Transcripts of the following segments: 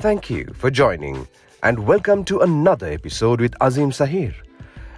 Thank you for joining and welcome to another episode with Azim Sahir,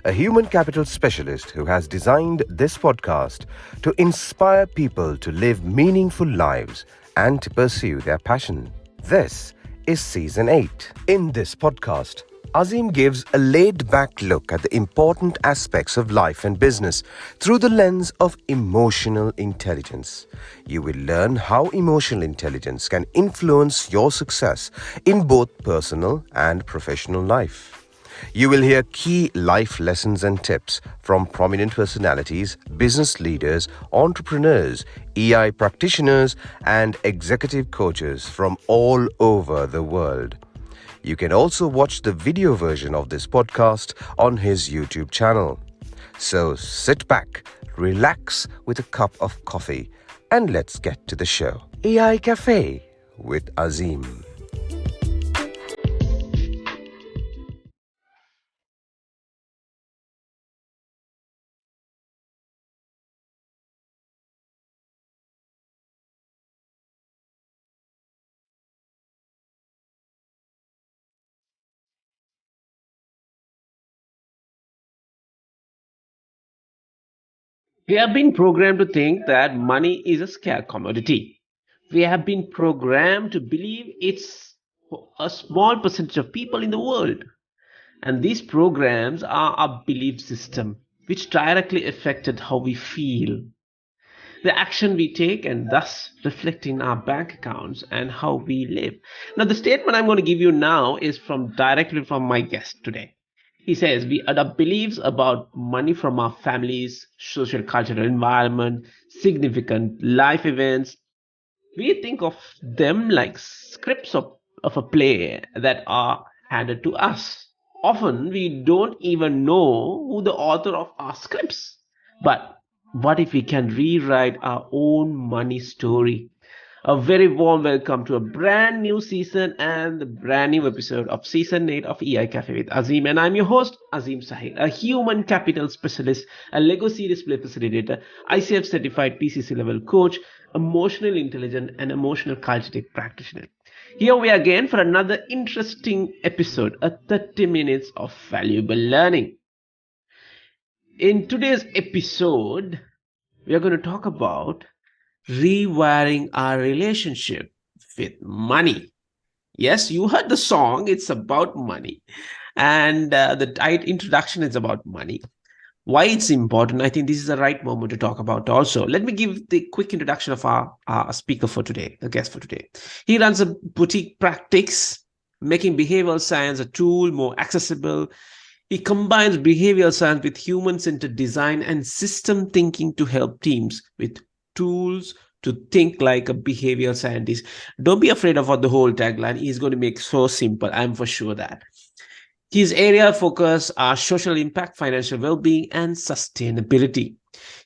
a human capital specialist who has designed this podcast to inspire people to live meaningful lives and to pursue their passion. This is Season 8. In this podcast, Azim gives a laid-back look at the important aspects of life and business through the lens of emotional intelligence. You will learn how emotional intelligence can influence your success in both personal and professional life. You will hear key life lessons and tips from prominent personalities, business leaders, entrepreneurs, EI practitioners, and executive coaches from all over the world. You can also watch the video version of this podcast on his YouTube channel. So sit back, relax with a cup of coffee, and let's get to the show. AI Cafe with Azim. We have been programmed to think that money is a scarce commodity. We have been programmed to believe it's for a small percentage of people in the world. And these programs are our belief system, which directly affected how we feel, the action we take, and thus reflect in our bank accounts and how we live. Now, the statement I'm going to give you now is directly from my guest today. He says we adopt beliefs about money from our families, social cultural environment, significant life events. We think of them like scripts of a play that are handed to us. Often we don't even know who the author of our scripts. But what if we can rewrite our own money story? A very warm welcome to a brand new season and the brand new episode of Season 8 of EI Cafe with Azim. And I'm your host, Azim Sahir, a human capital specialist, a Lego series play facilitator, ICF certified PCC level coach, emotional intelligence, and emotional culture practitioner. Here we are again for another interesting episode, a 30 minutes of valuable learning. In today's episode, we are going to talk about rewiring our relationship with money. Yes, you heard the song, it's about money. And the introduction is about money. Why it's important, I think this is the right moment to talk about also. Let me give the quick introduction of our speaker for today, the guest for today. He runs a boutique practice, making behavioral science a tool more accessible. He combines behavioral science with human-centered design and system thinking to help teams with tools to think like a behavioral scientist. Don't be afraid of what the whole tagline is going to make so simple. I'm for sure that. His area of focus are social impact, financial well-being, and sustainability.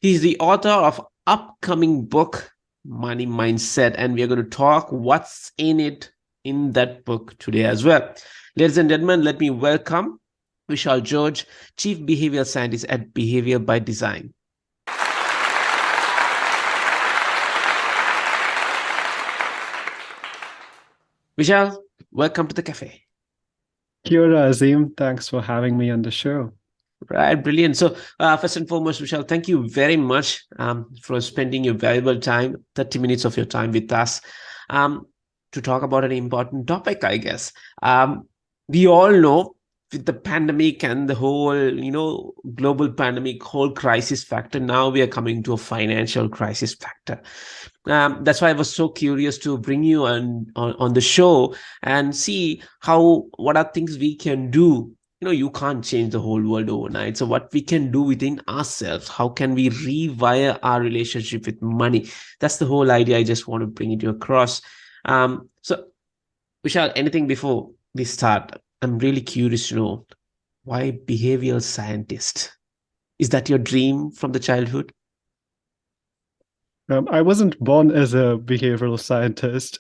He's the author of upcoming book, Money Mindset, and we are going to talk what's in it in that book today as well. Ladies and gentlemen, let me welcome Vishal George, Chief Behavioral Scientist at Behavior by Design. Vishal, welcome to the cafe. Kia ora, Azim. Thanks for having me on the show. Right, brilliant. So first and foremost, Vishal, thank you very much for spending your valuable time, 30 minutes of your time with us to talk about an important topic, I guess. We all know with the pandemic and the whole, global pandemic, whole crisis factor, now we are coming to a financial crisis factor. That's why I was so curious to bring you on the show and see what are things we can do. You can't change the whole world overnight. So what we can do within ourselves, how can we rewire our relationship with money? That's the whole idea. I just want to bring it across. So Vishal, anything before we start? I'm really curious to know, why behavioral scientist? Is that your dream from the childhood? I wasn't born as a behavioral scientist.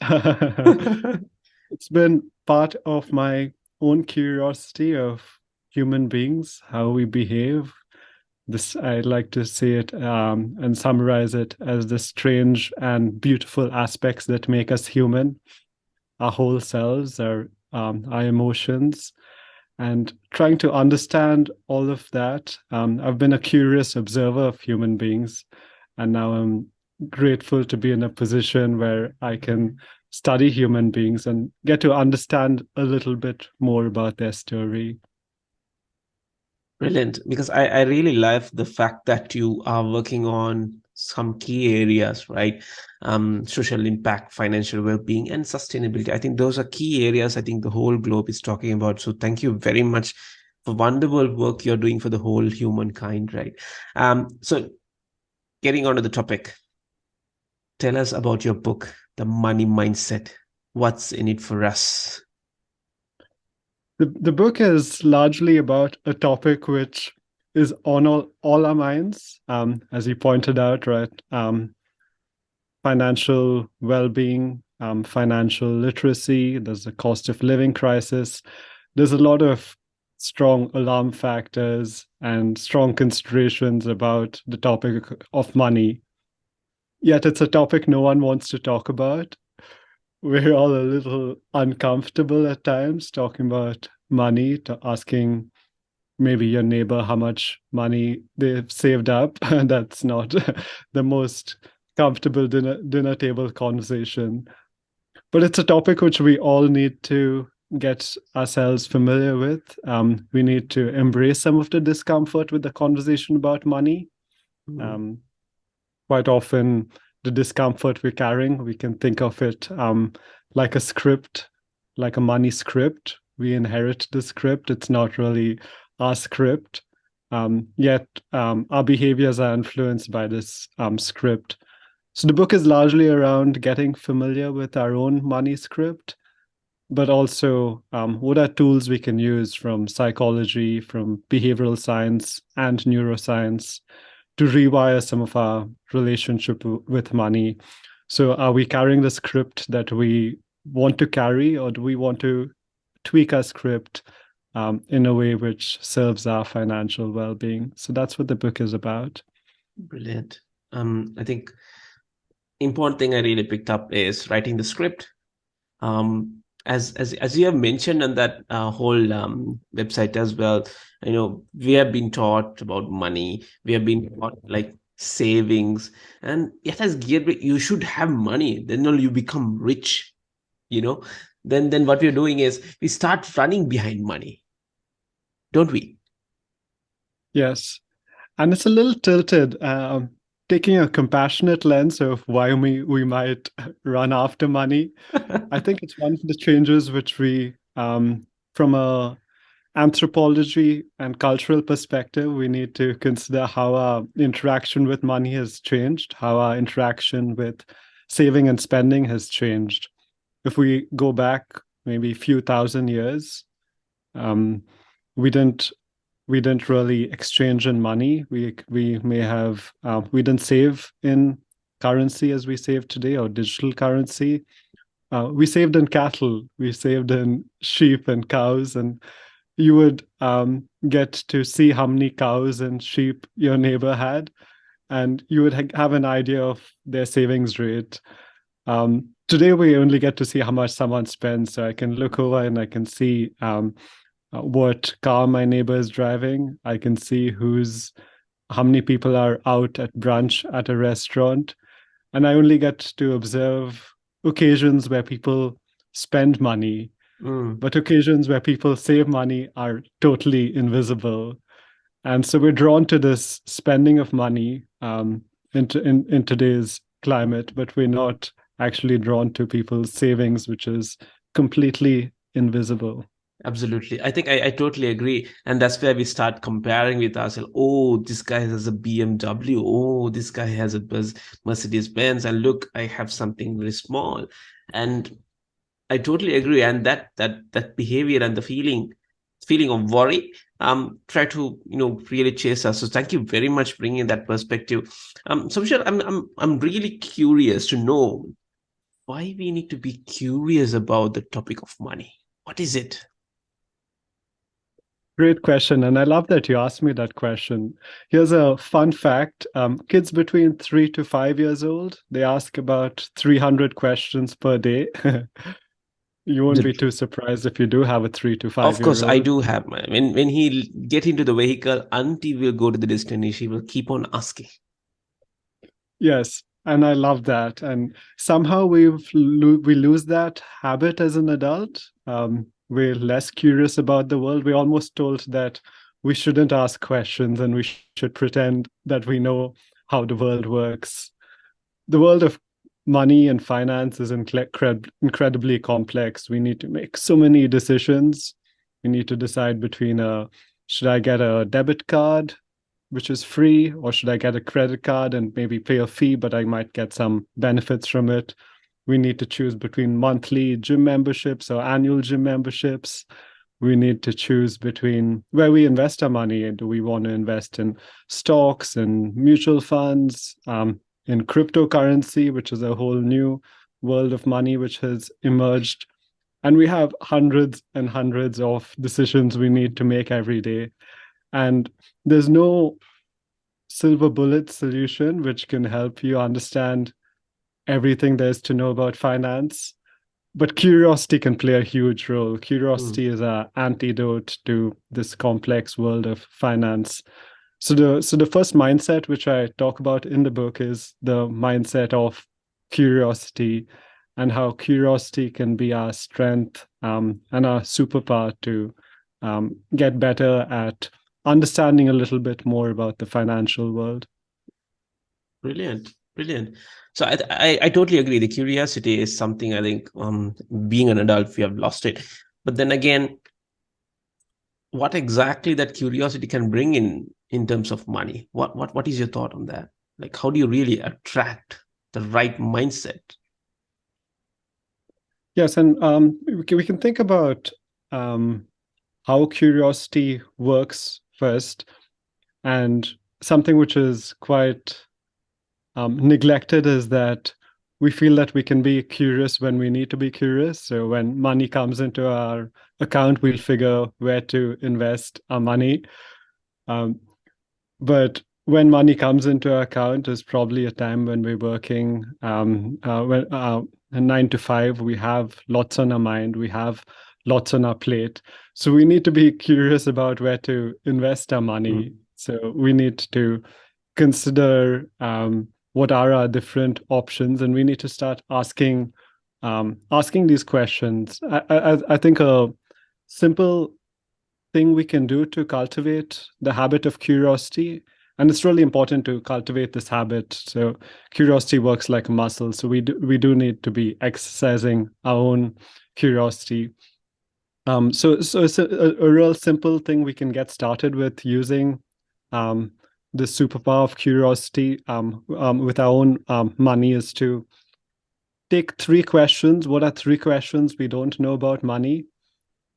It's been part of my own curiosity of human beings, how we behave. I like to say it and summarize it as the strange and beautiful aspects that make us human. our whole selves, our emotions, and trying to understand all of that. I've been a curious observer of human beings, and now I'm grateful to be in a position where I can study human beings and get to understand a little bit more about their story. Brilliant, because I really love the fact that you are working on some key areas, right? Social impact, financial well-being, and sustainability. I think those are key areas I think the whole globe is talking about. So thank you very much for wonderful work you're doing for the whole humankind, right? So getting on to the topic, tell us about your book, The Money Mindset. What's in it for us? The book is largely about a topic which is on all our minds, as you pointed out, right? Financial well-being, financial literacy. There's a cost of living crisis. There's a lot of strong alarm factors and strong considerations about the topic of money. Yet it's a topic no one wants to talk about. We're all a little uncomfortable at times talking about money, to asking maybe your neighbor how much money they've saved up. And that's not the most comfortable dinner table conversation. But it's a topic which we all need to get ourselves familiar with. We need to embrace some of the discomfort with the conversation about money. Quite often, the discomfort we're carrying, we can think of it like a script, like a money script. We inherit the script. It's not really our script. Yet our behaviors are influenced by this script. So the book is largely around getting familiar with our own money script, but also what are tools we can use from psychology, from behavioral science and neuroscience to rewire some of our relationship with money. So are we carrying the script that we want to carry, or do we want to tweak our script in a way which serves our financial well-being? So that's what the book is about. Brilliant. I think important thing I really picked up is writing the script. As you have mentioned on that whole website as well, we have been taught about money. We have been taught like savings, and it has geared. You should have money, then only you become rich. Then what we're doing is we start running behind money, don't we? Yes, and it's a little tilted. Taking a compassionate lens of why we might run after money. I think it's one of the changes which we, from a anthropology and cultural perspective, we need to consider how our interaction with money has changed, how our interaction with saving and spending has changed. If we go back maybe a few thousand years, we didn't really exchange in money. We may have we didn't save in currency as we save today, or digital currency. We saved in cattle, we saved in sheep and cows, and you would get to see how many cows and sheep your neighbor had, and you would have an idea of their savings rate. Today, we only get to see how much someone spends. So I can look over and I can see what car my neighbor is driving. I can see how many people are out at brunch at a restaurant. And I only get to observe occasions where people spend money, but occasions where people save money are totally invisible. And so we're drawn to this spending of money in today's climate, but we're not actually drawn to people's savings, which is completely invisible. Absolutely. I think I totally agree. And that's where we start comparing with ourselves. Oh, this guy has a BMW. Oh, this guy has a Mercedes Benz. And look, I have something very small. And I totally agree. And that behavior and the feeling of worry, try to, really chase us. So thank you very much for bringing that perspective. So Vishal, I'm really curious to know why we need to be curious about the topic of money. What is it? Great question. And I love that you asked me that question. Here's a fun fact. Kids between 3 to 5 years old, they ask about 300 questions per day. You won't be The- too surprised if you do have a 3 to 5 of year course, I old. do have my when he get into the vehicle, auntie will go to the destination. He will keep on asking. Yes, and I love that. And somehow we lose that habit as an adult. We're less curious about the world. We're almost told that we shouldn't ask questions and we should pretend that we know how the world works. The world of money and finance is incredibly complex. We need to make so many decisions. We need to decide between should I get a debit card, which is free, or should I get a credit card and maybe pay a fee, but I might get some benefits from it? We need to choose between monthly gym memberships or annual gym memberships. We need to choose between where we invest our money. And do we want to invest in stocks and mutual funds, in cryptocurrency, which is a whole new world of money which has emerged? And we have hundreds and hundreds of decisions we need to make every day. And there's no silver bullet solution which can help you understand everything there's to know about finance. But curiosity can play a huge role. Curiosity is an antidote to this complex world of finance. So the first mindset which I talk about in the book is the mindset of curiosity, and how curiosity can be our strength, and our superpower to get better at understanding a little bit more about the financial world. Brilliant, brilliant. So I totally agree. The curiosity is something I think being an adult we have lost it. But then again, what exactly that curiosity can bring in terms of money? What is your thought on that? Like, how do you really attract the right mindset? Yes, and we can think about how curiosity works first, and something which is quite neglected is that we feel that we can be curious when we need to be curious. So when money comes into our account, we'll figure where to invest our money. But when money comes into our account is probably a time when we're working, when 9 to 5, we have lots on our mind, we have lots on our plate. So we need to be curious about where to invest our money. So we need to consider what are our different options, and we need to start asking these questions. I think a simple thing we can do to cultivate the habit of curiosity, and it's really important to cultivate this habit. So curiosity works like a muscle. So we do need to be exercising our own curiosity. So it's a real simple thing we can get started with using the superpower of curiosity with our own money is to take 3 questions. What are 3 questions we don't know about money?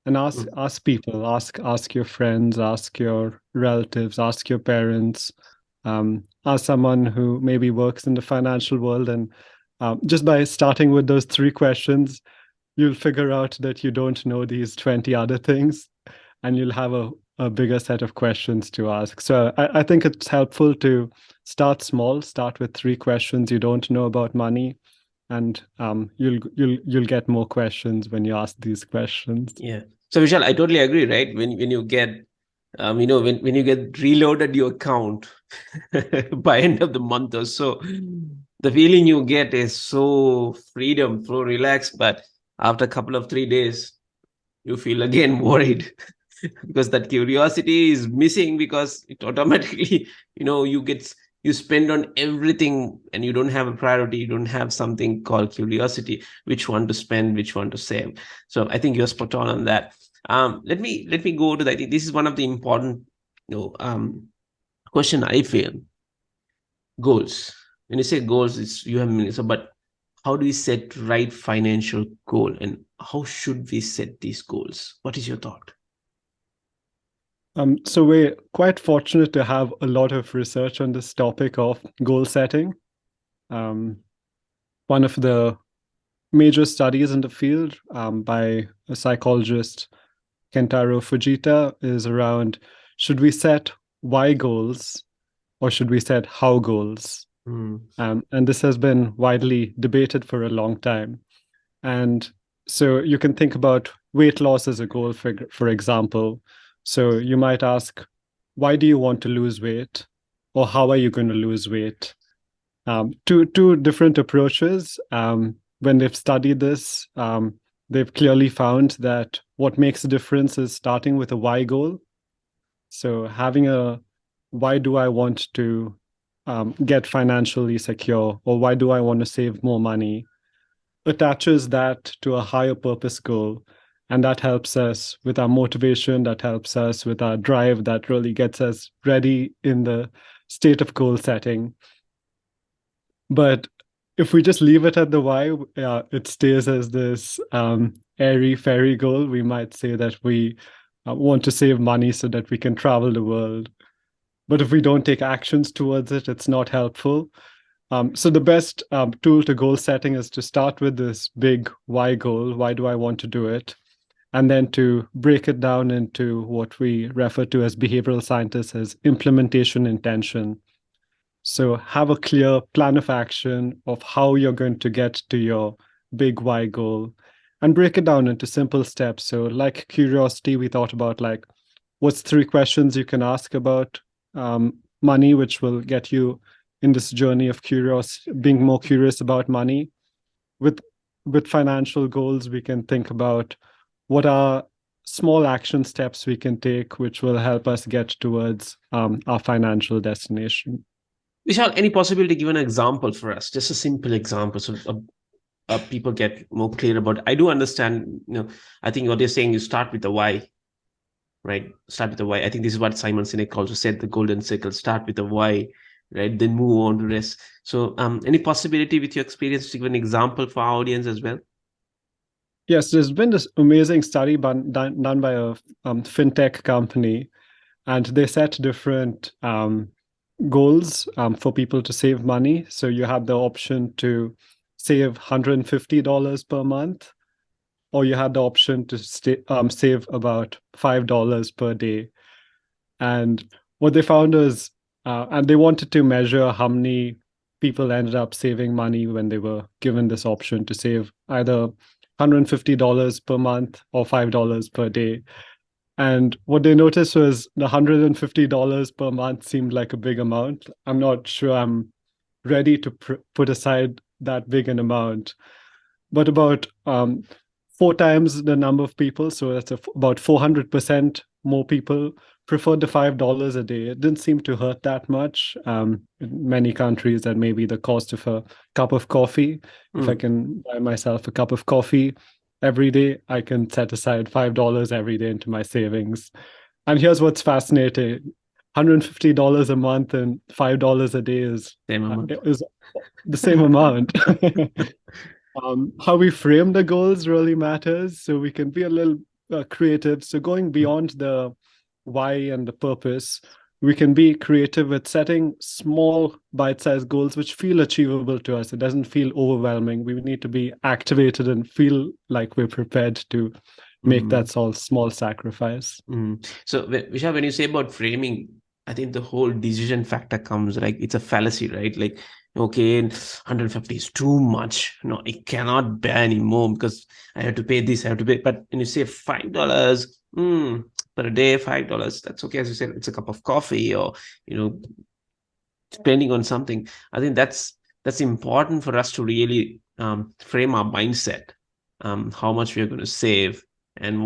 And ask people, ask your friends, ask your relatives, ask your parents, ask someone who maybe works in the financial world. And just by starting with those 3 questions, you'll figure out that you don't know these 20 other things, and you'll have a bigger set of questions to ask. So I think it's helpful to start small, start with 3 questions you don't know about money, and you'll get more questions when you ask these questions. Yeah. So Vishal, I totally agree, right? When you get when you get reloaded your account by end of the month or so, the feeling you get is so freedom, so relaxed. But after a couple of 3 days, you feel again worried because that curiosity is missing, because it automatically, you spend on everything and you don't have a priority. You don't have something called curiosity, which one to spend, which one to save. So I think you're spot on that. Let me go to that. I think this is one of the important, question I feel. Goals. When you say goals, it's you have millions. So, but how do we set right financial goal, and how should we set these goals? What is your thought? So we're quite fortunate to have a lot of research on this topic of goal setting. One of the major studies in the field by a psychologist, Kentaro Fujita, is around, should we set why goals or should we set how goals? And this has been widely debated for a long time. And So you can think about weight loss as a goal, for example. So you might ask, why do you want to lose weight? Or how are you going to lose weight? Two different approaches. When they've studied this, they've clearly found that what makes a difference is starting with a why goal. So having a why do I want to get financially secure, or why do I want to save more money, attaches that to a higher purpose goal. And that helps us with our motivation, that helps us with our drive, that really gets us ready in the state of goal setting. But if we just leave it at the why, it stays as this airy fairy goal. We might say that we want to save money so that we can travel the world. But if we don't take actions towards it, it's not helpful. So the best tool to goal setting is to start with this big why goal. Why do I want to do it? And then to break it down into what we refer to as behavioral scientists as implementation intention. So have a clear plan of action of how you're going to get to your big why goal and break it down into simple steps. So like curiosity, we thought about like, what's 3 questions you can ask about money, which will get you in this journey of being more curious about money. With financial goals, we can think about what are small action steps we can take, which will help us get towards our financial destination. Vishal, any possibility to give an example for us? Just a simple example, so people get more clear about it. I do understand. I think what you're saying, you start with the why, right? Start with the why. I think this is what Simon Sinek also said: the golden circle. Start with the why, right? Then move on to rest. So, any possibility with your experience to give an example for our audience as well? Yes, there's been this amazing study done by a fintech company, and they set different goals for people to save money. So you have the option to save $150 per month, or you had the option to save about $5 per day. And what they found is, and they wanted to measure how many people ended up saving money when they were given this option to save either $150 per month or $5 per day. And what they noticed was the $150 per month seemed like a big amount. I'm not sure I'm ready to put aside that big an amount. But about 4 times the number of people, so that's about 400% more people preferred the $5 a day. It didn't seem to hurt that much. In many countries, that may be the cost of a cup of coffee. If I can buy myself a cup of coffee every day, I can set aside $5 every day into my savings. And here's what's fascinating. $150 a month and $5 a day is the same amount. How we frame the goals really matters. So we can be a little creative. So going beyond the why and the purpose, we can be creative with setting small bite-sized goals which feel achievable to us. It doesn't feel overwhelming. We need to be activated and feel like we're prepared to make that small sacrifice. So Vishal, when you say about framing, I think the whole decision factor comes, like it's a fallacy, right? Like, okay, 150 is too much. No, I cannot bear anymore because I have to pay this, I have to pay. But when you say $5 per day, $5, that's okay. As you said, it's a cup of coffee, or depending on something. I think that's important for us to really frame our mindset, how much we are going to save, and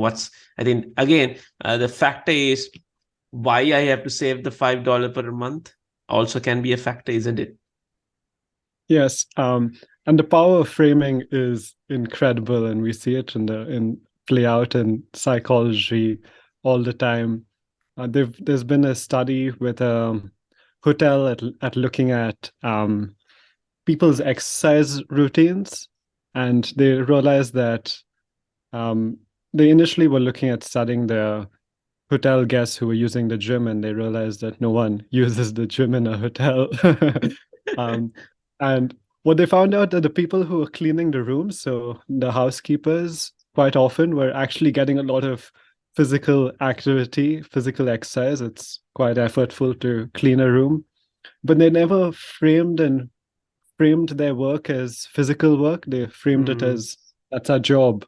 I think again, the factor is why I have to save the $5 per month also can be a factor, isn't it? Yes, and the power of framing is incredible, and we see it in play out in psychology all the time. There's been a study with a hotel at looking at people's exercise routines, and they realized that they initially were looking at studying the hotel guests who were using the gym, and they realized that no one uses the gym in a hotel. And what they found out that the people who were cleaning the rooms, so the housekeepers, quite often were actually getting a lot of physical activity, physical exercise. It's quite effortful to clean a room, but they never framed their work as physical work. They framed it as that's our job.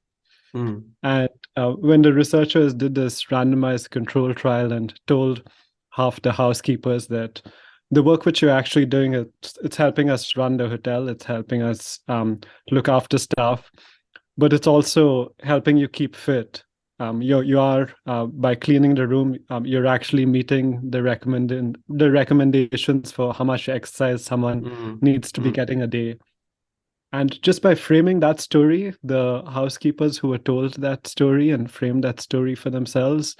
And when the researchers did this randomized control trial and told half the housekeepers that the work which you're actually doing, it's helping us run the hotel, it's helping us look after staff, but it's also helping you keep fit. You are by cleaning the room, you're actually meeting the recommendations for how much exercise someone needs to be getting a day. And just by framing that story, the housekeepers who were told that story and framed that story for themselves,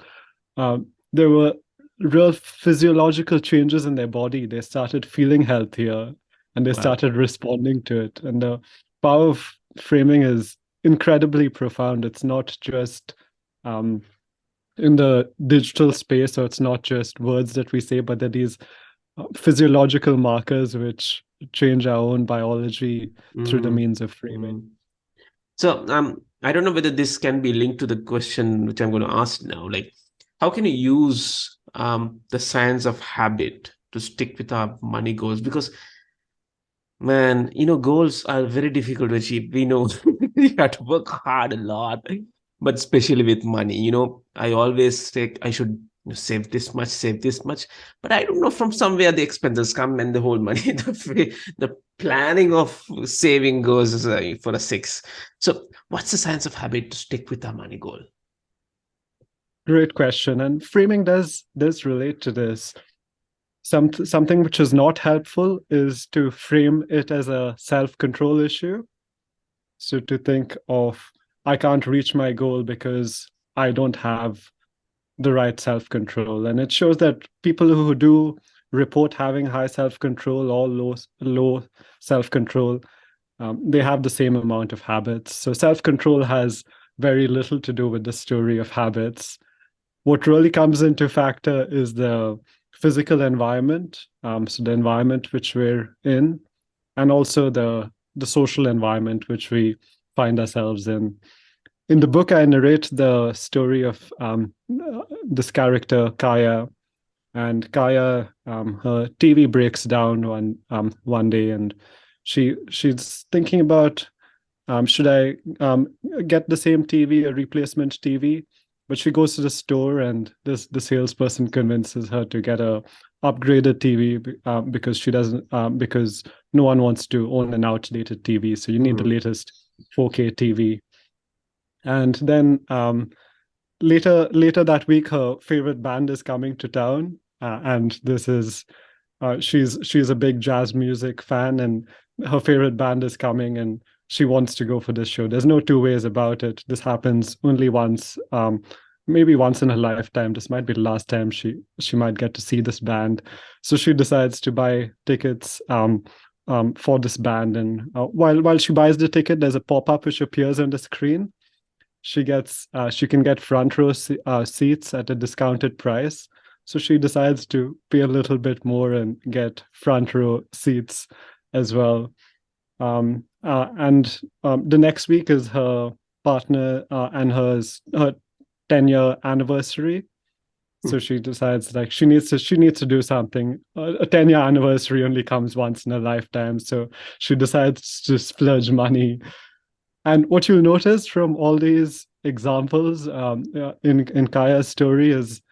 there were real physiological changes in their body. They started feeling healthier and they started responding to it. And the power of framing is incredibly profound. It's not just in the digital space, so it's not just words that we say, but there are these physiological markers which change our own biology through the means of framing. So I don't know whether this can be linked to the question which I'm going to ask now. Like, how can you use the science of habit to stick with our money goals? Because, man, goals are very difficult to achieve. We know you have to work hard a lot, but especially with money. I always say I should save this much, but I don't know, from somewhere the expenses come and the whole money, the planning of saving goes for a six. So what's the science of habit to stick with our money goal? Great question. And framing does relate to this. Something which is not helpful is to frame it as a self-control issue. So to think of, I can't reach my goal because I don't have the right self-control. And it shows that people who do report having high self-control or low self-control, they have the same amount of habits. So self-control has very little to do with the story of habits. What really comes into factor is the physical environment, so the environment which we're in, and also the social environment which we find ourselves in. In the book, I narrate the story of this character, Kaya. And Kaya, her TV breaks down one day, and she's thinking about, should I get the same TV, a replacement TV? But she goes to the store, and the salesperson convinces her to get a upgraded TV because she doesn't because no one wants to own an outdated TV. So you need the latest 4K TV. And then later that week, her favorite band is coming to town, and this is she's a big jazz music fan, and her favorite band is coming, and she wants to go for this show. There's no two ways about it. This happens only once, maybe once in her lifetime. This might be the last time she might get to see this band. So she decides to buy tickets for this band, and while she buys the ticket, there's a pop-up which appears on the screen. She can get front row seats at a discounted price. So she decides to pay a little bit more and get front row seats as well. And the next week is her partner and her 10-year anniversary. So she decides like she needs to do something. A 10-year anniversary only comes once in a lifetime. So she decides to splurge money. And what you'll notice from all these examples in Kaya's story is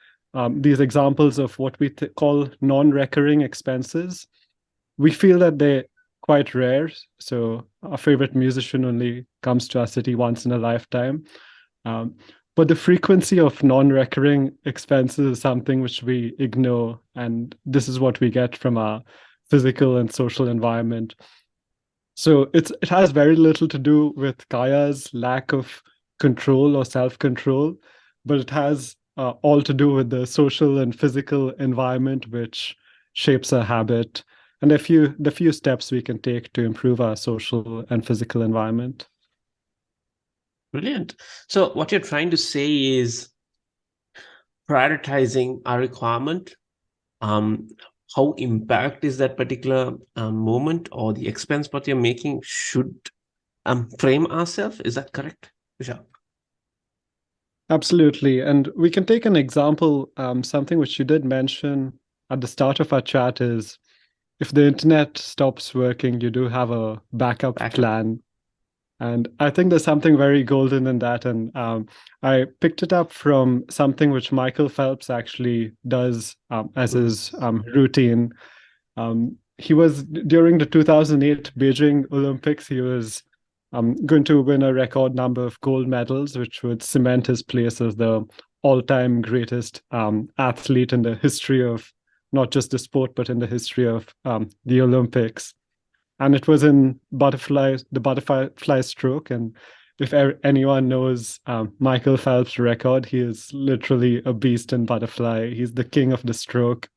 these examples of what we call non-recurring expenses. We feel that they're quite rare. So our favorite musician only comes to our city once in a lifetime. But the frequency of non-recurring expenses is something which we ignore. And this is what we get from our physical and social environment. So it has very little to do with Kaya's lack of control or self-control, but it has all to do with the social and physical environment which shapes our habit, and the few steps we can take to improve our social and physical environment. Brilliant. So what you're trying to say is prioritizing our requirement, how impact is that particular moment or the expense what you're making should frame ourselves. Is that correct, Vishal? Absolutely. And we can take an example, something which you did mention at the start of our chat is if the internet stops working, you do have a backup plan. And I think there's something very golden in that. And I picked it up from something which Michael Phelps actually does as his routine. He was, during the 2008 Beijing Olympics, he was going to win a record number of gold medals, which would cement his place as the all-time greatest athlete in the history of not just the sport, but in the history of the Olympics. And it was in the butterfly stroke. And if anyone knows Michael Phelps' record, he is literally a beast in butterfly. He's the king of the stroke.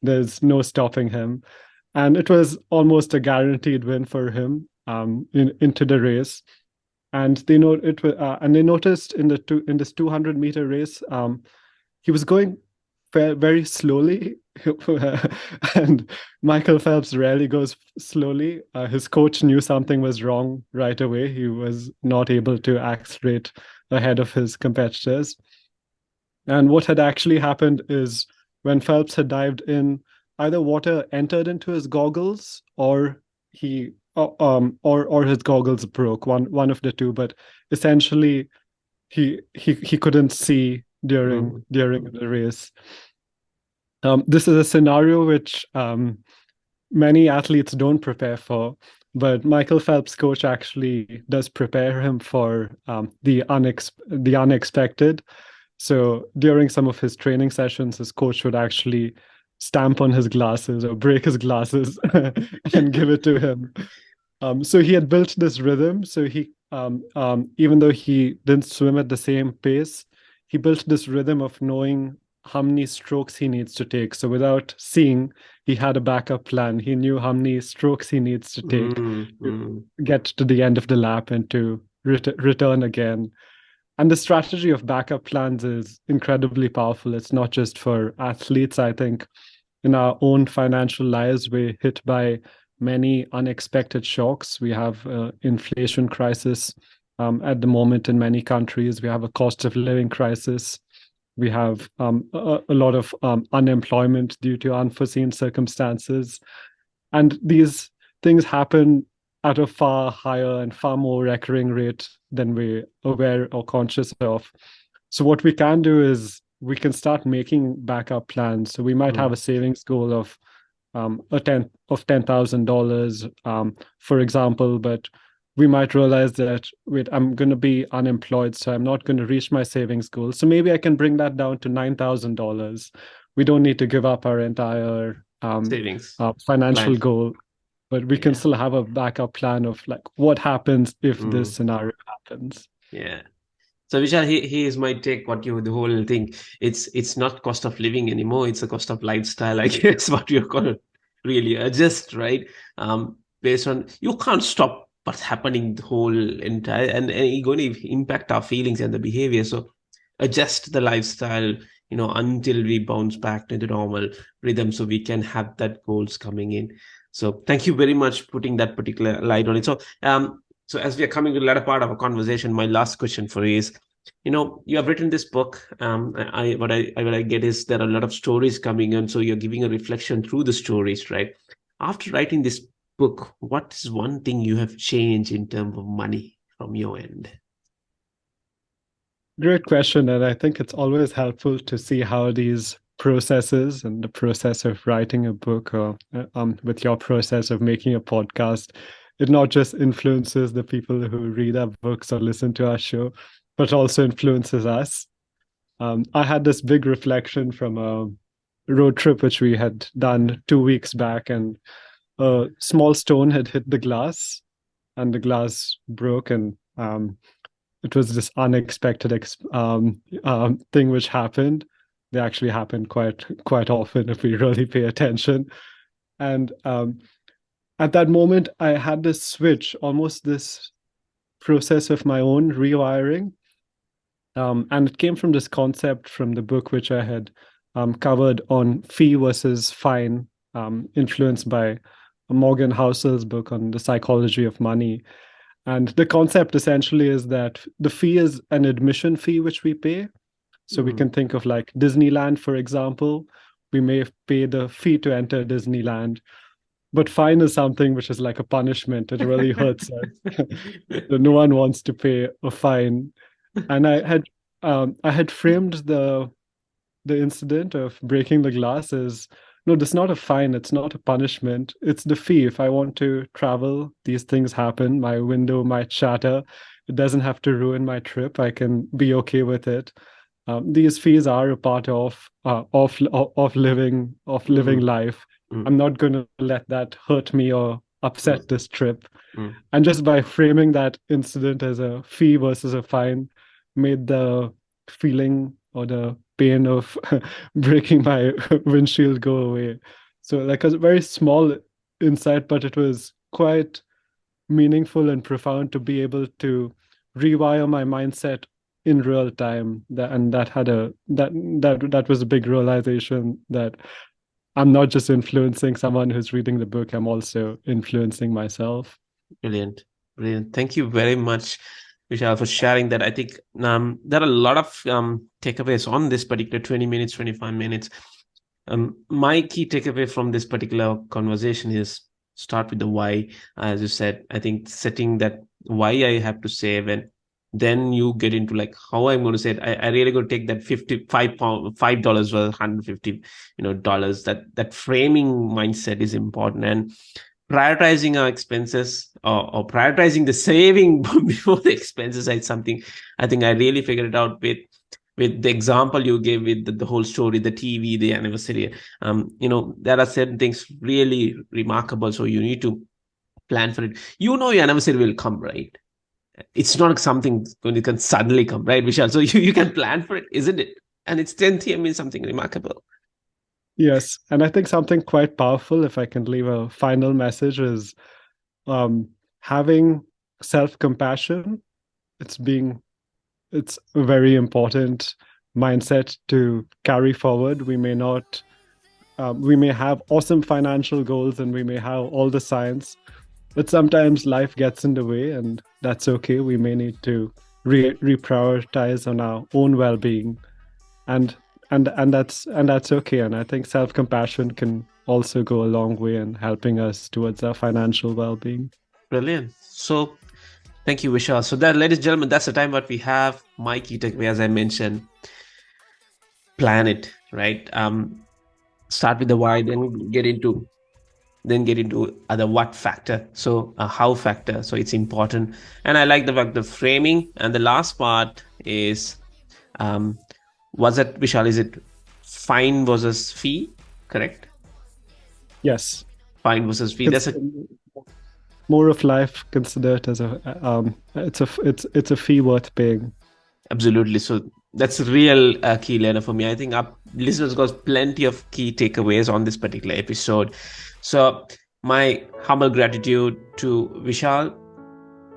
There's no stopping him. And it was almost a guaranteed win for him into the race. And they noticed in this 200-meter race, he was going very slowly. And Michael Phelps rarely goes slowly. His coach knew something was wrong right away. He was not able to accelerate ahead of his competitors. And what had actually happened is when Phelps had dived in, either water entered into his goggles or or his goggles broke, one of the two. But essentially, he couldn't see during the race. This is a scenario which many athletes don't prepare for, but Michael Phelps' coach actually does prepare him for the unexpected. So during some of his training sessions, his coach would actually stamp on his glasses or break his glasses and give it to him. So he had built this rhythm. So he, even though he didn't swim at the same pace, he built this rhythm of knowing how many strokes he needs to take. So without seeing, he had a backup plan. He knew how many strokes he needs to take to get to the end of the lap and to return again. And the strategy of backup plans is incredibly powerful. It's not just for athletes. I think in our own financial lives, we're hit by many unexpected shocks. We have inflation crisis at the moment in many countries. We have a cost of living crisis. We have a lot of unemployment due to unforeseen circumstances. And these things happen at a far higher and far more recurring rate than we're aware or conscious of. So what we can do is we can start making backup plans. So we might have a savings goal of $10,000, for example, but we might realize that, wait, I'm going to be unemployed, so I'm not going to reach my savings goal. So maybe I can bring that down to $9,000. We don't need to give up our entire savings financial goal, but we can still have a backup plan of like what happens if this scenario happens. Yeah. So Vishal, here's my take. The whole thing. It's not cost of living anymore. It's a cost of lifestyle. I guess what you're gonna really adjust, right? Based on, you can't stop what's happening the whole entire, and it's going to impact our feelings and the behavior. So adjust the lifestyle, until we bounce back to the normal rhythm, so we can have that goals coming in. So thank you very much putting that particular light on it. So as we are coming to the latter part of our conversation, my last question for you is, you have written this book. What I get is there are a lot of stories coming in, so you're giving a reflection through the stories, right? After writing this book, what is one thing you have changed in terms of money from your end? Great question. And I think it's always helpful to see how these processes and the process of writing a book or with your process of making a podcast, it not just influences the people who read our books or listen to our show, but also influences us. I had this big reflection from a road trip which we had done 2 weeks back, and a small stone had hit the glass and the glass broke, and it was this unexpected thing which happened. They actually happen quite often if we really pay attention. And at that moment, I had this switch, almost this process of my own rewiring. And it came from this concept from the book which I had covered on fee versus fine, influenced by Morgan Housel's book on the psychology of money. And the concept essentially is that the fee is an admission fee which we pay. So we can think of like Disneyland, for example. We may pay the fee to enter Disneyland. But fine is something which is like a punishment. It really hurts us. So no one wants to pay a fine. And I had framed the incident of breaking the glass as, no, this is not a fine, it's not a punishment, it's the fee. If I want to travel, these things happen. My window might shatter. It doesn't have to ruin my trip. I can be okay with it. These fees are a part of living life. I'm not going to let that hurt me or upset this trip. And just by framing that incident as a fee versus a fine, made the feeling or the pain of breaking my windshield go away. So, like, a very small insight, but it was quite meaningful and profound to be able to rewire my mindset in real time. That was a big realization that I'm not just influencing someone who's reading the book, I'm also influencing myself. Brilliant. Thank you very much, Vishal, for sharing that. I think there are a lot of takeaways on this particular 20 minutes, 25 minutes. My key takeaway from this particular conversation is start with the why. As you said, I think setting that why I have to save, and then you get into like how I'm going to say it. I really going to take that $5 versus $150 dollars. That framing mindset is important, and prioritizing our expenses or prioritizing the saving before the expenses is something I think I really figured it out with the example you gave with the whole story, the TV, the anniversary. There are certain things really remarkable. So you need to plan for it. Your anniversary will come, right? It's not something going to can suddenly come, right, Vishal? So you can plan for it, isn't it? And it's 10th year means something remarkable. Yes. And I think something quite powerful, if I can leave a final message, is having self-compassion. It's a very important mindset to carry forward. We may have awesome financial goals and we may have all the science, but sometimes life gets in the way, and that's okay. We may need to reprioritize on our own well-being, and that's okay. And I think self-compassion can also go a long way in helping us towards our financial well-being. Brilliant. So thank you, Vishal. So that, ladies and gentlemen, that's the time what we have. My key takeaway, as I mentioned, plan it, right? Start with the why, then get into the what factor. So a how factor. So it's important. And I like the framing. And the last part is, was it, Vishal, is it fine versus fee? Correct? Yes. Fine versus fee. That's more of life considered as it's a fee worth paying. Absolutely. So that's a real key learner for me. I think our listeners got plenty of key takeaways on this particular episode. So my humble gratitude to Vishal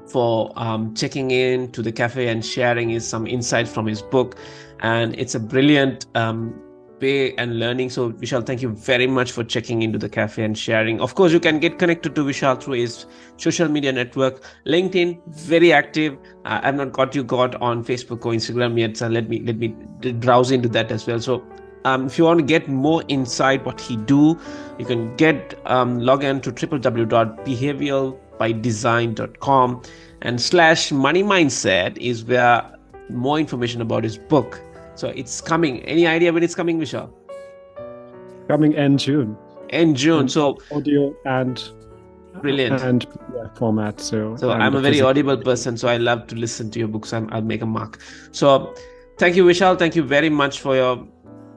for checking in to the cafe and sharing some insights from his book. And it's a brilliant way and learning. So Vishal, thank you very much for checking into the cafe and sharing. Of course, you can get connected to Vishal through his social media network. LinkedIn, very active. I've not got on Facebook or Instagram yet, so let me browse into that as well. So if you want to get more insight what he do, you can log in to www.behavioralbydesign.com and /money mindset is where more information about his book. So it's coming. Any idea when it's coming, Vishal? Coming end June. So audio and brilliant and format. So I'm a very audible person, so I love to listen to your books. I'll make a mark. So thank you, Vishal. Thank you very much for your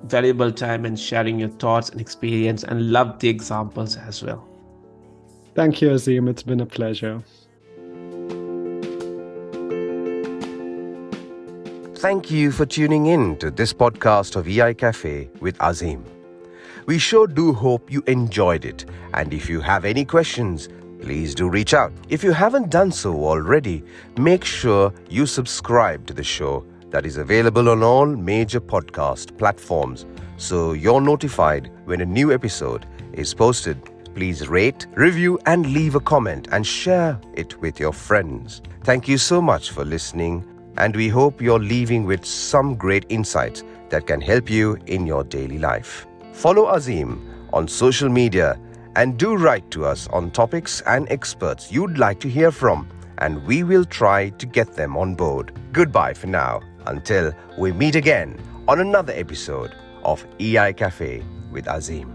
valuable time and sharing your thoughts and experience, and love the examples as well. Thank you, Azim. It's been a pleasure. Thank you for tuning in to this podcast of EI Cafe with Azim. We sure do hope you enjoyed it, and if you have any questions, please do reach out. If you haven't done so already, make sure you subscribe to the show that is available on all major podcast platforms, so you're notified when a new episode is posted. Please rate, review, and leave a comment and share it with your friends. Thank you so much for listening, and we hope you're leaving with some great insights that can help you in your daily life. Follow Azim on social media And do write to us on topics and experts you'd like to hear from, and we will try to get them on board. Goodbye for now, until we meet again on another episode of EI Cafe with Azim.